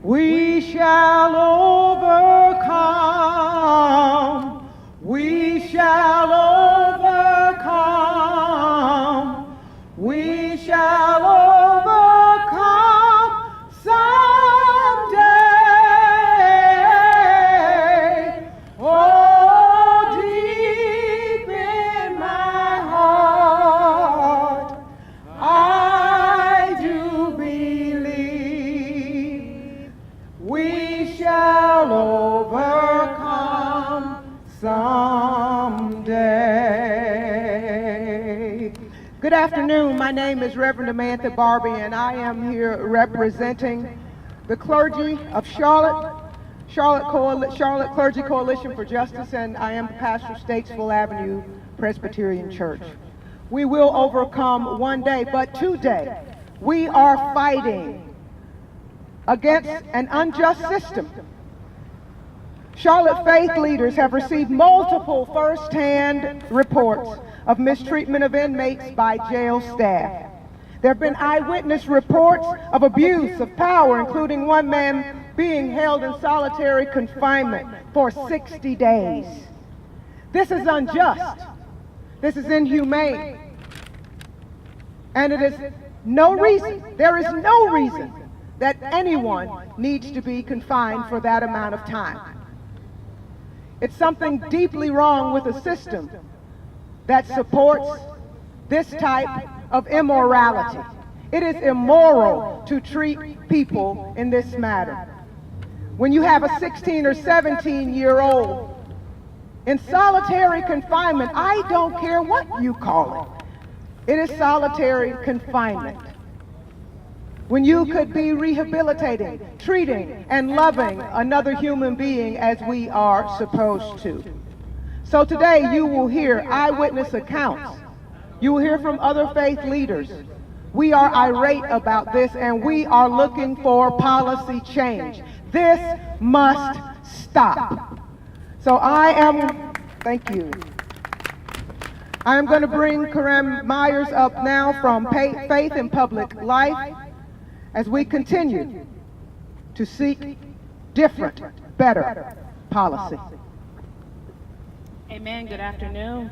We shall overcome. We shall overcome. We shall overcome someday. Oh, deep in my heart, I do believe we shall overcome someday. Good afternoon. My name is Reverend Amantha Barbie, and I am here representing the clergy of Charlotte Clergy Coalition for Justice, and I am the pastor of Statesville Avenue Presbyterian Church. We will overcome one day, but today we are fighting against an unjust system. Charlotte faith leaders have received multiple first-hand reports of mistreatment of inmates by jail staff. There have been eyewitness reports of abuse of power, including one man being held in solitary confinement for 60 days. This is unjust. This is inhumane. And it is no reason, there is no reason that anyone needs to be confined for that amount of time. It's something deeply wrong with a system that supports this type of immorality. It is immoral to treat people in this manner. When you have a 16 or 17-year-old in solitary confinement, I don't care what you call it. It is solitary confinement. When you could be rehabilitating, treating, and loving another human being as we are supposed to. So today you will hear eyewitness accounts. You will hear from other faith leaders. We are irate about this, and we are looking for policy change. This must stop. So thank you. I am going to bring Karen Myers up now from Faith and Public Life as we continue to seek different, better policy. Amen. Good afternoon.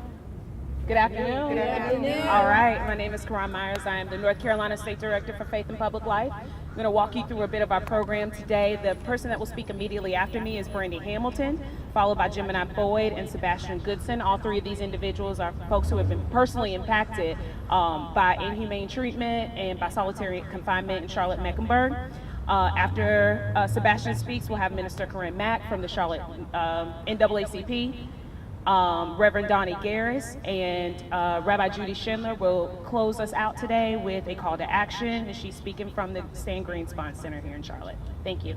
Good afternoon. Good afternoon. All right. My name is Karen Myers. I am the North Carolina State Director for Faith and Public Life. I'm going to walk you through a bit of our program today. The person that will speak immediately after me is Brandy Hamilton, followed by Gemini Boyd and Sebastian Goodson. All three of these individuals are folks who have been personally impacted by inhumane treatment and by solitary confinement in Charlotte, Mecklenburg. After Sebastian speaks, we'll have Minister Corinne Mack from the Charlotte NAACP. Reverend Donnie Garris and Rabbi Judy Schindler will close us out today with a call to action, and she's speaking from the Stan Green Spine Center here in Charlotte. Thank you.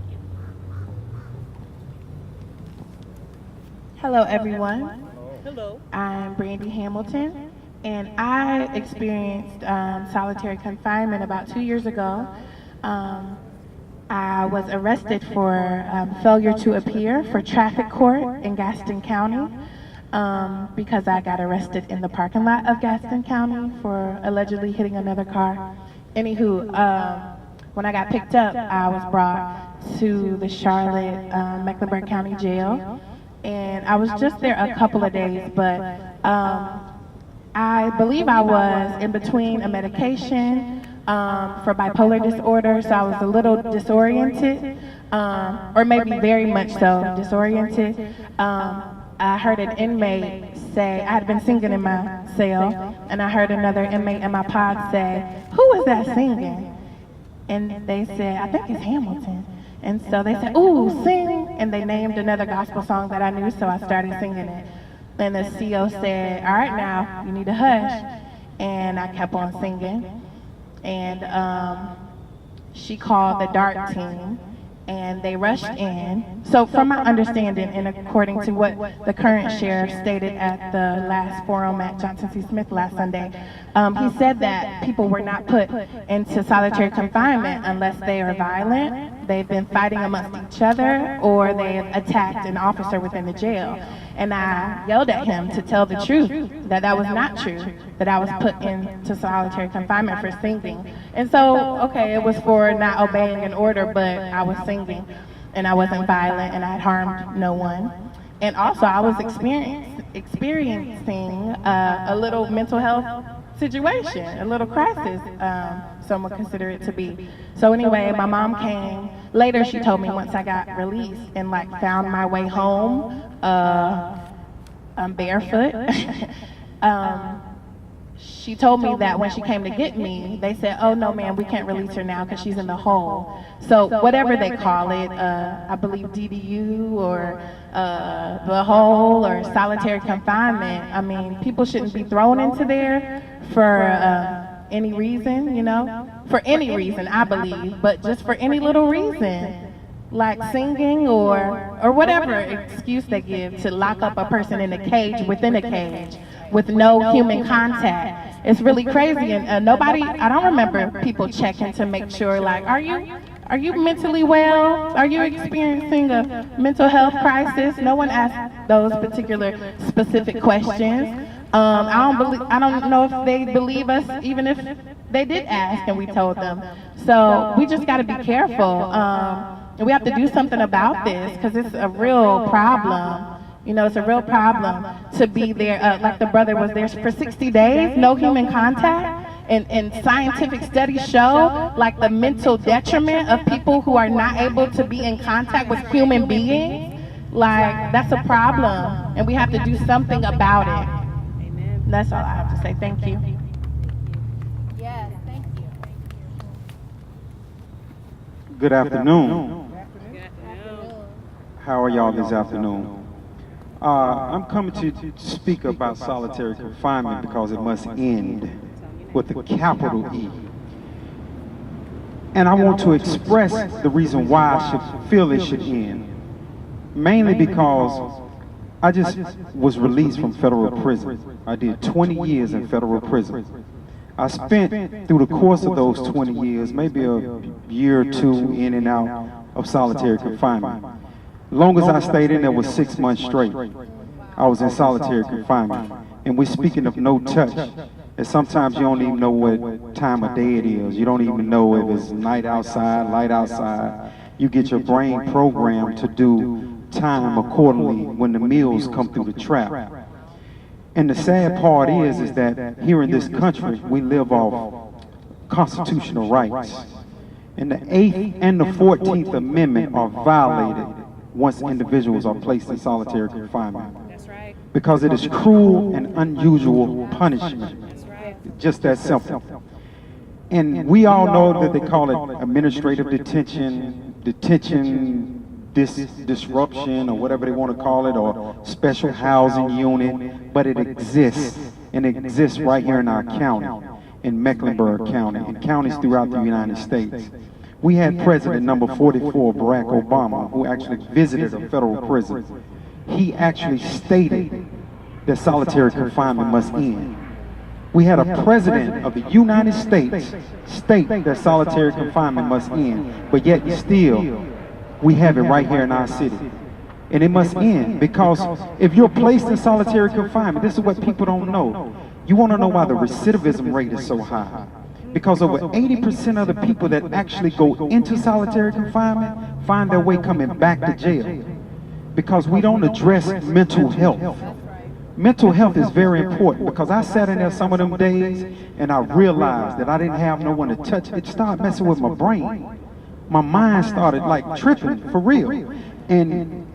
Hello, everyone. Hello. I'm Brandy Hamilton, and I experienced solitary confinement about 2 years ago. I was arrested for failure to appear for traffic court in Gaston County. Because I got arrested in the parking lot of Gaston County for allegedly hitting another car. Anywho, when I got picked up, I was brought to the Charlotte Mecklenburg County Jail, and I was just there a couple of days, but I believe I was in between a medication for bipolar disorder, so I was a little disoriented, or maybe very much so disoriented. I heard an inmate say, I had been singing in my cell, and I heard another inmate in my pod say, "Who is that singing?" And they said, "I think it's Hamilton." And so they said, "Ooh, sing." And they named another gospel song that I knew, so I started singing it. And the CO said, "All right, now, you need to hush." And I kept on singing. And she called the DART team, and they rushed in. So from my understanding, and according to what the current sheriff stated at the last forum at Johnson C. Smith last Sunday, He said that people were not put into solitary confinement unless they are violent, they've been fighting amongst each other, or they have attacked an officer within the jail. And I yelled at him to tell the truth, that that was not true, that I was put into solitary confinement for singing. And so, okay, it was for not obeying an order, but I was singing, and I wasn't violent, and I had harmed no one. And also, I was experiencing a little mental health situation, a little crisis, some would consider it to be. So anyway, my mom came. Later, she told me once I got released and like found my way home, I'm barefoot. She told me that when she came to get me, they said, "Oh no, ma'am, we can't release her now because she's in the hole." So whatever they call it, I believe DDU or the hole or solitary confinement. I mean, people shouldn't be thrown into there for any reason, you know, for any reason, I believe, but just for any little reason, like singing or whatever excuse they give to lock up a person in a cage within a cage with no human contact. It's really crazy, and nobody, I don't remember people checking to make sure, like, are you mentally well? Are you experiencing a mental health crisis? No one asked those particular specific questions. I don't know if they believe us, even if they did ask and we told them. So we just got to be careful. And we have to do something about this because it's a real problem. You know, it's a real problem to be there, like the brother was there for 60 days, no human contact. And scientific studies show like the mental detriment of people who are not able to be in contact with human beings. Like, that's a problem, and we have to do something about it. Amen. That's all I have to say. Thank you. Yes, thank you. Good afternoon. How are y'all this afternoon? I'm coming to speak about solitary confinement because it must end with a capital E. And I want to express the reason why I should feel it should end. Mainly because I just was released from federal prison. I did 20 years in federal prison. I spent through the course of those 20 years, maybe a year or two in and out of solitary confinement. Longest I stayed in there was 6 months straight. I was in solitary confinement. And we're speaking of no touch. And sometimes you don't even know what time of day it is. You don't even know if it's night outside, light outside. You get your brain programmed to do time accordingly when the meals come through the trap. And the sad part is that here in this country, we live off constitutional rights. And the 8th and the 14th Amendment are violated once individuals are placed in solitary confinement. Because it is cruel and unusual punishment. Just that simple. And we all know that they call it administrative detention, disruption, or whatever they want to call it, or special housing unit, but it exists, and it exists right here in our county, in Mecklenburg County, and counties throughout the United States. We had President number 44, Barack Obama, who actually visited a federal prison. He actually stated that solitary confinement must end. We had a president of the United States state that solitary confinement must end, but yet still, we have it right here in our city. And it must end, because if you're placed in solitary confinement, this is what people don't know. You want to know why the recidivism rate is so high? Because over 80% of the people that actually go into solitary confinement find their way coming back to jail. Because we don't address mental health. Mental health is very important, because I sat in there some of them days and I realized that I didn't have no one to touch. It started messing with my brain. My mind started like tripping for real. And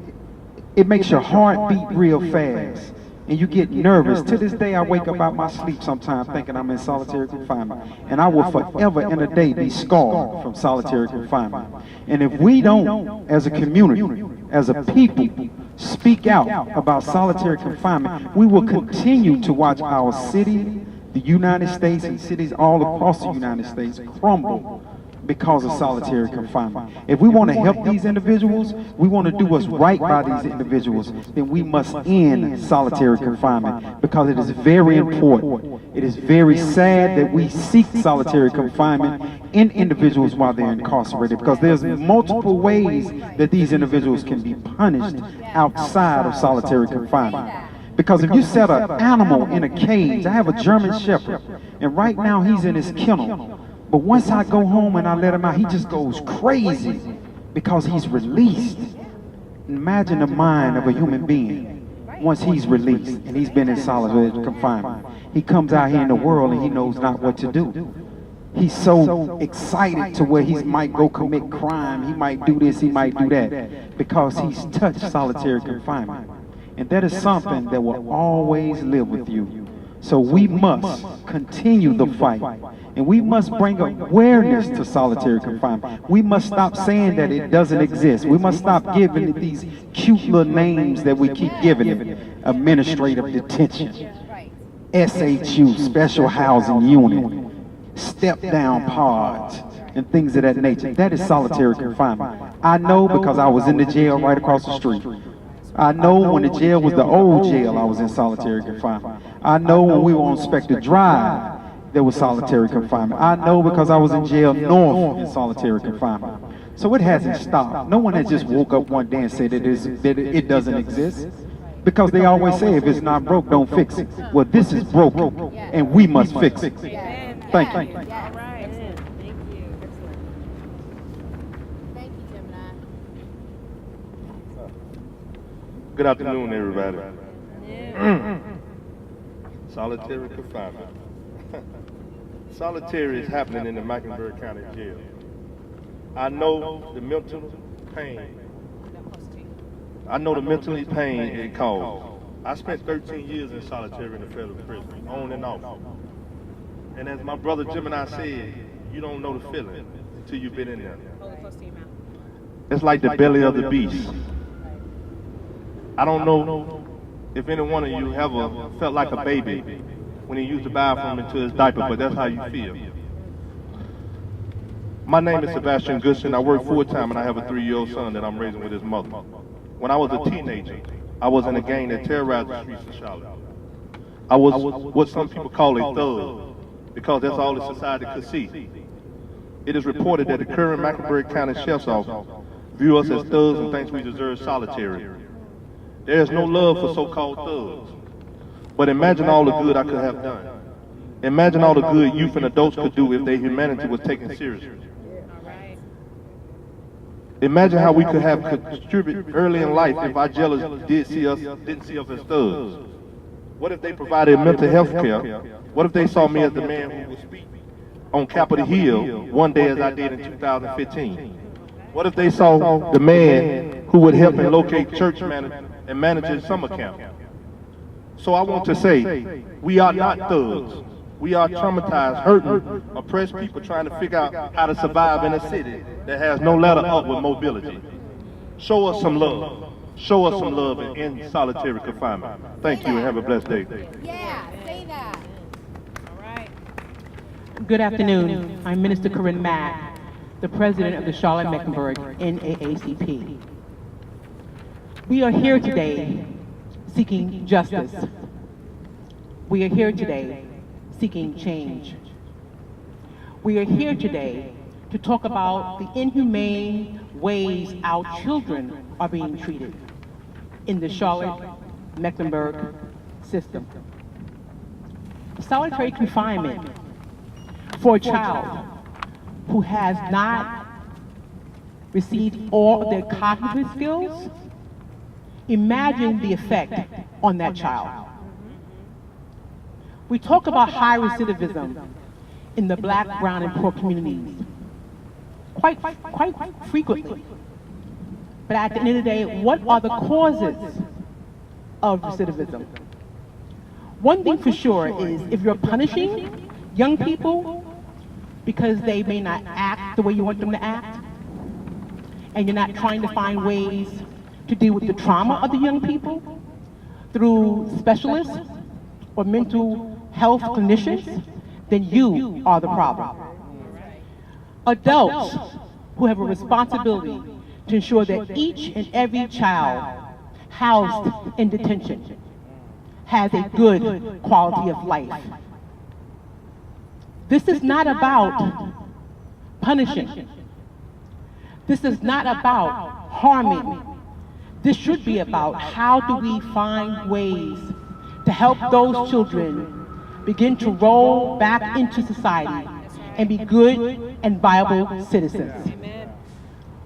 it makes your heart beat real fast. And you get nervous. To this day, I wake up out my sleep sometimes thinking I'm in solitary confinement. And I will forever and a day be scarred from solitary confinement. And if we don't, as a community, as a people, speak out about solitary confinement, we will continue to watch our city, the United States, and cities all across the United States crumble because of solitary confinement. If we want to help these individuals, we want to do what's right by these individuals, then we must end solitary confinement, because it is very important. It is very sad that we seek solitary confinement in individuals while they're incarcerated, because there's multiple ways that these individuals can be punished outside of solitary confinement. Because if you set an animal in a cage, I have a German Shepherd, and right now he's in his kennel. But once I go home and I let him out, he just goes crazy because he's released. Imagine the mind of a human being once he's released and he's been in solitary confinement. He comes out here in the world and he knows not what to do. He's so excited to where he might go commit crime, he might do this, he might do that, because he's touched solitary confinement. And that is something that will always live with you. So we must continue the fight, and we must bring awareness to solitary confinement. We must stop saying that it doesn't exist. We must stop giving it these cute little names that we keep giving it. Administrative detention, SHU, special housing unit, step down pods, and things of that nature. That is solitary confinement. I know because I was in the jail right across the street. I know when the jail was the old jail, I was in solitary confinement. I know when we were on Spectre Drive, there was solitary confinement. I know because I was in jail north in solitary confinement. So it hasn't stopped. No one has just woke up one day and said that it doesn't exist. Because they always say if it's not broke, don't fix it. Well, this is broken, and we must fix it. Thank you. Good afternoon, everybody. Solitary confinement. Solitary is happening in the Mecklenburg County Jail. I know the mental pain. I know the mental pain it caused. I spent 13 years in solitary in the federal prison, on and off. And as my brother Gemini said, you don't know the feeling until you've been in there. It's like the belly of the beast. I don't know if any one of you ever felt like a baby when he used the bathroom into his diaper, but that's how you feel. My name is Sebastian Goodson. I work full-time and I have a 3-year-old son that I'm raising with his mother. When I was a teenager, I was in a gang that terrorized the streets of Charlotte. I was what some people call a thug, because that's all the society could see. It is reported that the current Mecklenburg County Sheriff's Office view us as thugs and thinks we deserve solitary. There is no love for so-called thugs. But imagine all the good I could have done. Imagine all the good youth and adults could do if their humanity was taken seriously. Imagine how we could have contributed early in life if our jailers didn't see us as thugs. What if they provided mental health care? What if they saw me as the man who would speak on Capitol Hill one day as I did in 2015? What if they saw the man who would help and locate church managers' summer camp? So I want to say, we are not thugs. We are traumatized, hurting, oppressed people trying to figure out how to survive in a city that has no ladder up with mobility. Show us some love. Show us some love and end solitary confinement. Thank you and have a blessed day. Yeah, say that. All right. Good afternoon. I'm Minister Corinne Mack, the president of the Charlotte Mecklenburg NAACP. We are here today seeking justice. We are here today seeking change. We are here today to talk about the inhumane ways our children are being treated in the Charlotte Mecklenburg system. Solitary confinement for a child who has not received all of their cognitive skills, imagine the effect on that child. We talk about high recidivism in the Black, brown, and poor communities quite frequently. But at the end of the day, what are the causes of recidivism? One thing for sure is if you're punishing young people because they may not act the way you want them to act, and you're not trying to find ways to deal with the trauma of the young people through specialists or mental health clinicians, then you are the problem. Adults who have a responsibility to ensure that each and every child housed in detention has a good quality of life. This is not about punishing. This is not about harming. This should be about how do we find ways to help those children begin to roll back into society and be good and viable citizens.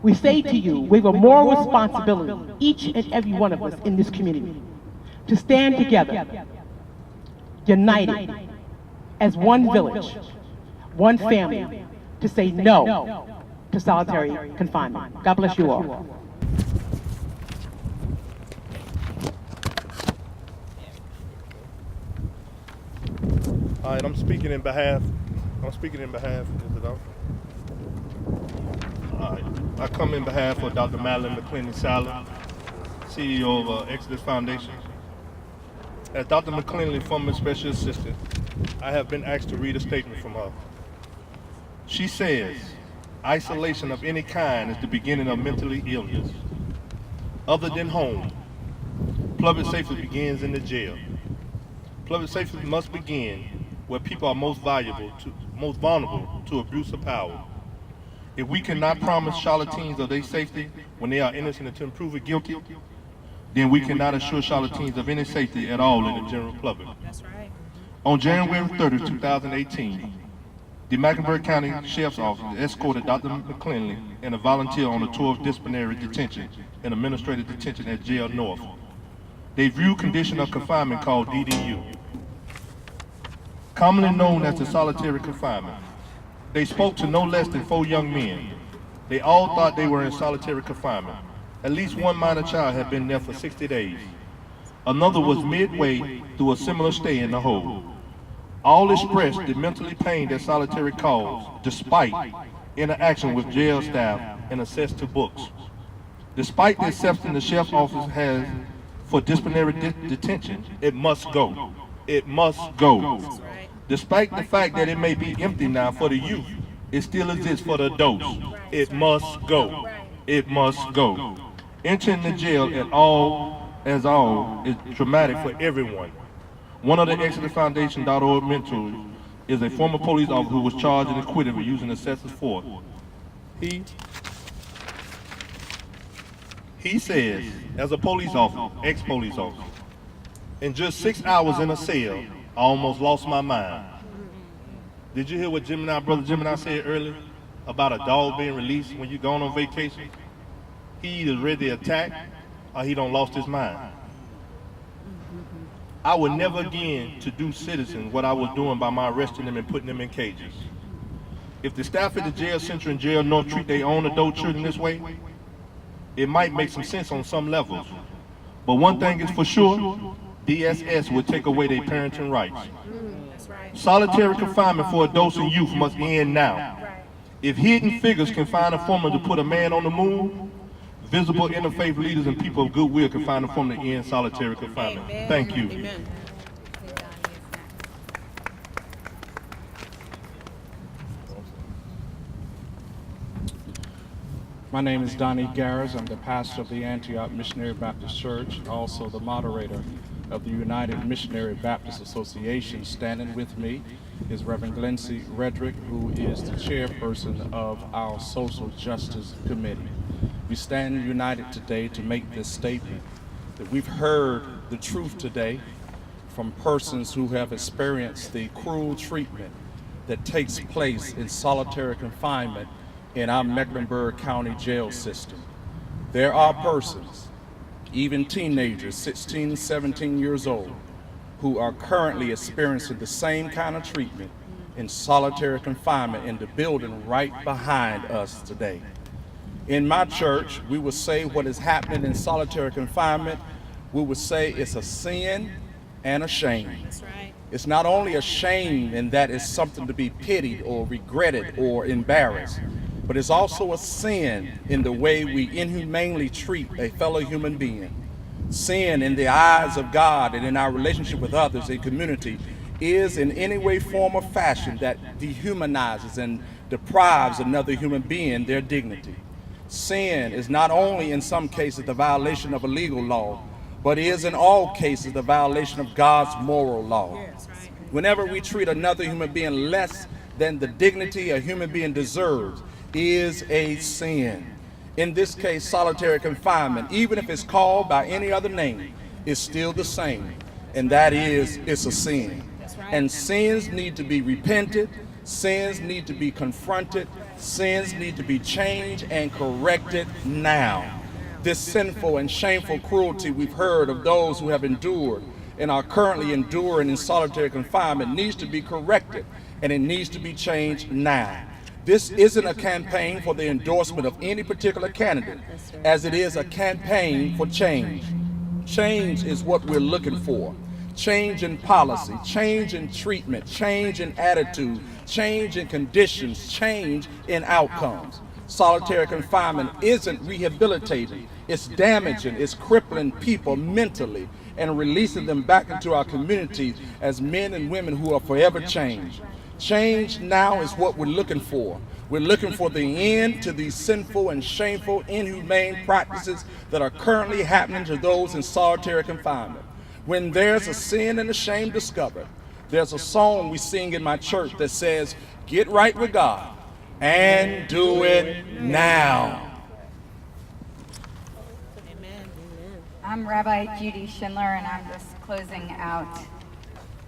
We say to you, we have a moral responsibility, each and every one of us in this community, to stand together, united, as one village, one family, to say no to solitary confinement. God bless you all. All right, I'm speaking in behalf, is it on? All right, I come in behalf of Dr. Madeline McClenney Sala, CEO of Exodus Foundation. As Dr. McClenney, former special assistant, I have been asked to read a statement from her. She says, isolation of any kind is the beginning of mental illness. Other than home, public safety begins in the jail. Public safety must begin where people are most vulnerable to abuse of power. If we cannot promise charlatans of their safety when they are innocent until proven guilty, then we cannot assure charlatans of any safety at all in the general public. That's right. On January 30, 2018, the Mecklenburg County Sheriff's Office escorted Dr. McClenney and a volunteer on a tour of disciplinary detention and administrative detention at Jail North. They viewed condition of confinement called DDU, commonly known as the solitary confinement. They spoke to no less than 4 young men. They all thought they were in solitary confinement. At least one minor child had been there for 60 days. Another was midway through a similar stay in the hole. All expressed the mentally pain that solitary caused, despite interaction with jail staff and access to books. Despite the exception the sheriff's office has for disciplinary detention, it must go. It must go. Despite the fact that it may be empty now for the youth, it still exists for the adults. It must go. It must go. Entering the jail at all is traumatic for everyone. One of the Exodus Foundation.org mentors is a former police officer who was charged and acquitted for using excessive force. He says, as a police officer, ex-police officer, in just 6 hours in a cell, I almost lost my mind. Did you hear what Brother Gemini said earlier about a dog being released when you're going on vacation? He either ready to attack or he done lost his mind. I would never again to do citizens what I was doing by my arresting them and putting them in cages. If the staff at the jail center and jail north treat their own adult children this way, it might make some sense on some levels. But one thing is for sure, DSS would take away their parenting rights. Solitary confinement for adults and youth must end now. If hidden figures can find a formula to put a man on the moon, visible interfaith leaders and people of goodwill can find a formula to end solitary confinement. Amen. Thank you. Amen. My name is Donnie Garris. I'm the pastor of the United Missionary Baptist Church, also the moderator of the United Missionary Baptist Association. Standing with me is Reverend Glency Redrick, who is the chairperson of our Social Justice Committee. We stand united today to make this statement that we've heard the truth today from persons who have experienced the cruel treatment that takes place in solitary confinement in our Mecklenburg County jail system. There are persons, even teenagers, 16, 17 years old, who are currently experiencing the same kind of treatment in solitary confinement in the building right behind us today. In my church, we would say what is happening in solitary confinement, we would say it's a sin and a shame. That's right. It's not only a shame in that it's something to be pitied or regretted or embarrassed, but it's also a sin in the way we inhumanely treat a fellow human being. Sin in the eyes of God and in our relationship with others in community is in any way, form, or fashion that dehumanizes and deprives another human being their dignity. Sin is not only in some cases the violation of a legal law, but is in all cases the violation of God's moral law. Whenever we treat another human being less than the dignity a human being deserves, is a sin. In this case, solitary confinement, even if it's called by any other name, is still the same, and that is, it's a sin. And sins need to be repented, sins need to be confronted, sins need to be changed and corrected now. This sinful and shameful cruelty we've heard of those who have endured and are currently enduring in solitary confinement needs to be corrected, and it needs to be changed now. This isn't a campaign for the endorsement of any particular candidate, as it is a campaign for change. Change is what we're looking for. Change in policy, change in treatment, change in attitude, change in conditions, change in outcomes. Solitary confinement isn't rehabilitating, it's damaging, it's crippling people mentally and releasing them back into our communities as men and women who are forever changed. Change now is what we're looking for. We're looking for the end to these sinful and shameful, inhumane practices that are currently happening to those in solitary confinement. When there's a sin and a shame discovered, there's a song we sing in my church that says, "Get right with God and do it now." I'm Rabbi Judy Schindler, and I'm just closing out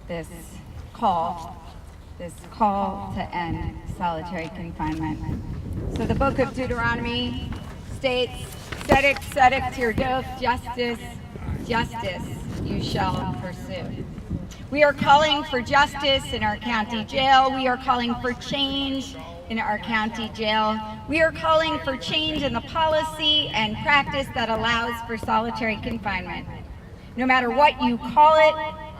this call to end solitary confinement. So the book of Deuteronomy states, "Tzedek, tzedek tirdof, justice, justice you shall pursue." We are calling for justice in our county jail. We are calling for change in our county jail. We are calling for change in the policy and practice that allows for solitary confinement. No matter what you call it,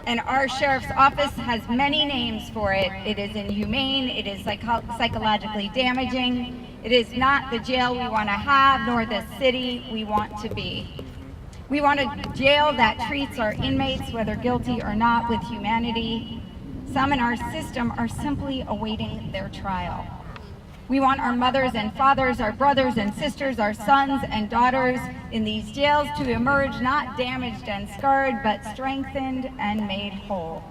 and our sheriff's office has many names for it. It is inhumane, it is psychologically damaging. It is not the jail we want to have, nor the city we want to be. We want a jail that treats our inmates, whether guilty or not, with humanity. Some in our system are simply awaiting their trial. We want our mothers and fathers, our brothers and sisters, our sons and daughters in these jails to emerge not damaged and scarred, but strengthened and made whole.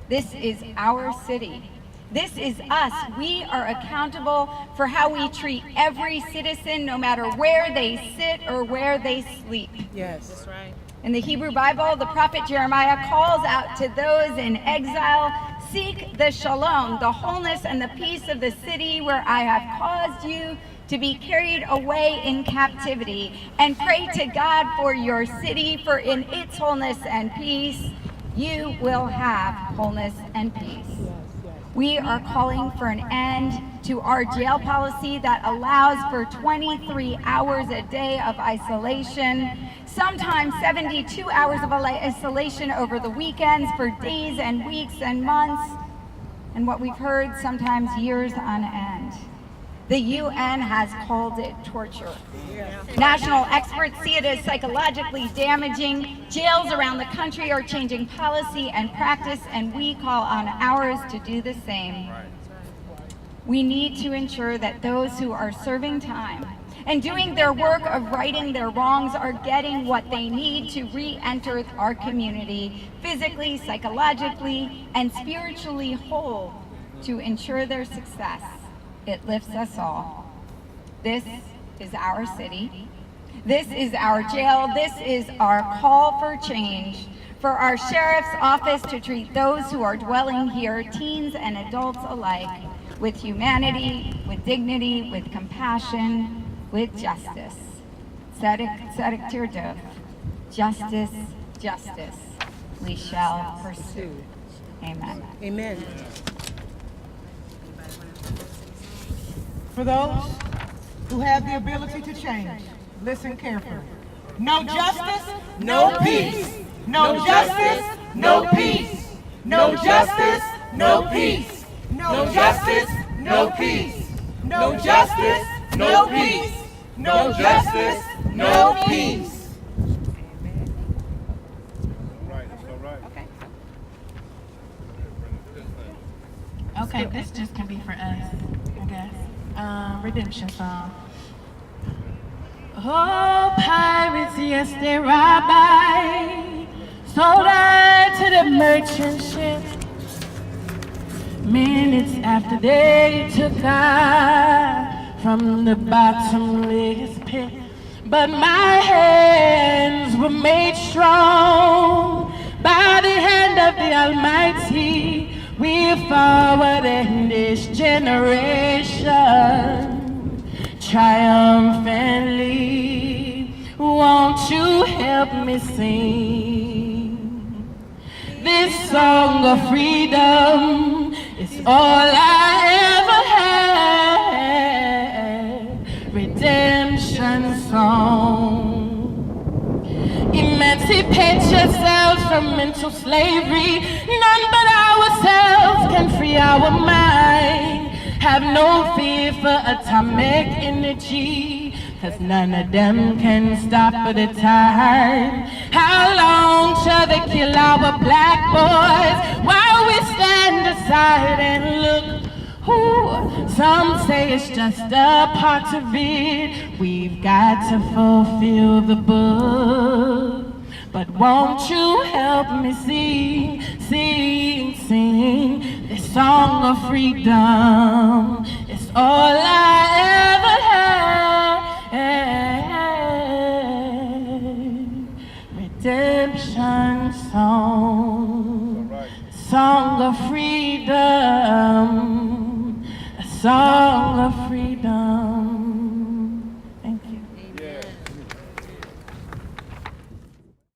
This is our city. This is us. We are accountable for how we treat every citizen, no matter where they sit or where they sleep. Yes. That's right. In the Hebrew Bible, the prophet Jeremiah calls out to those in exile, "Seek the shalom, the wholeness and the peace of the city where I have caused you to be carried away in captivity, and pray to God for your city, for in its wholeness and peace, you will have wholeness and peace." We are calling for an end to our jail policy that allows for 23 hours a day of isolation, sometimes 72 hours of isolation over the weekends for days and weeks and months, and what we've heard, sometimes years on end. The UN has called it torture. National experts see it as psychologically damaging. Jails around the country are changing policy and practice, and we call on ours to do the same. We need to ensure that those who are serving time and doing their work of righting their wrongs are getting what they need to re-enter our community, physically, psychologically, and spiritually whole to ensure their success. It lifts us all. This is our city. This is our jail. This is our call for change, for our sheriff's office to treat those who are dwelling here, teens and adults alike, with humanity, with dignity, with compassion, with justice. Tzedek, tzedek tirdof. Justice, justice we shall pursue. Amen. Amen. For those who have the ability to change, listen carefully. No justice, no peace. No justice, no peace. No justice, no peace. No justice, no peace. No justice, no peace. No justice, no peace. Right, that's all right. Okay. Okay, this just can be for us, I guess. Redemption song. Oh, pirates, yes, they robbed I, sold I to the merchant ship. Minutes after they took I from the bottomless pit. But my hands were made strong by the hand of the Almighty. We're forward in this generation triumphantly. Won't you help me sing this song of freedom? It's all I ever had. Redemption song. Emancipate yourselves from mental slavery. None but ourselves can free our mind. Have no fear for atomic energy, 'cause none of them can stop at a time. How long shall they kill our black boys while we stand aside and look? Ooh, some say it's just a part of it. We've got to fulfill the book. But won't you help me sing, sing, sing this song of freedom? It's all I ever had. Redemption song, song of freedom, a song of freedom.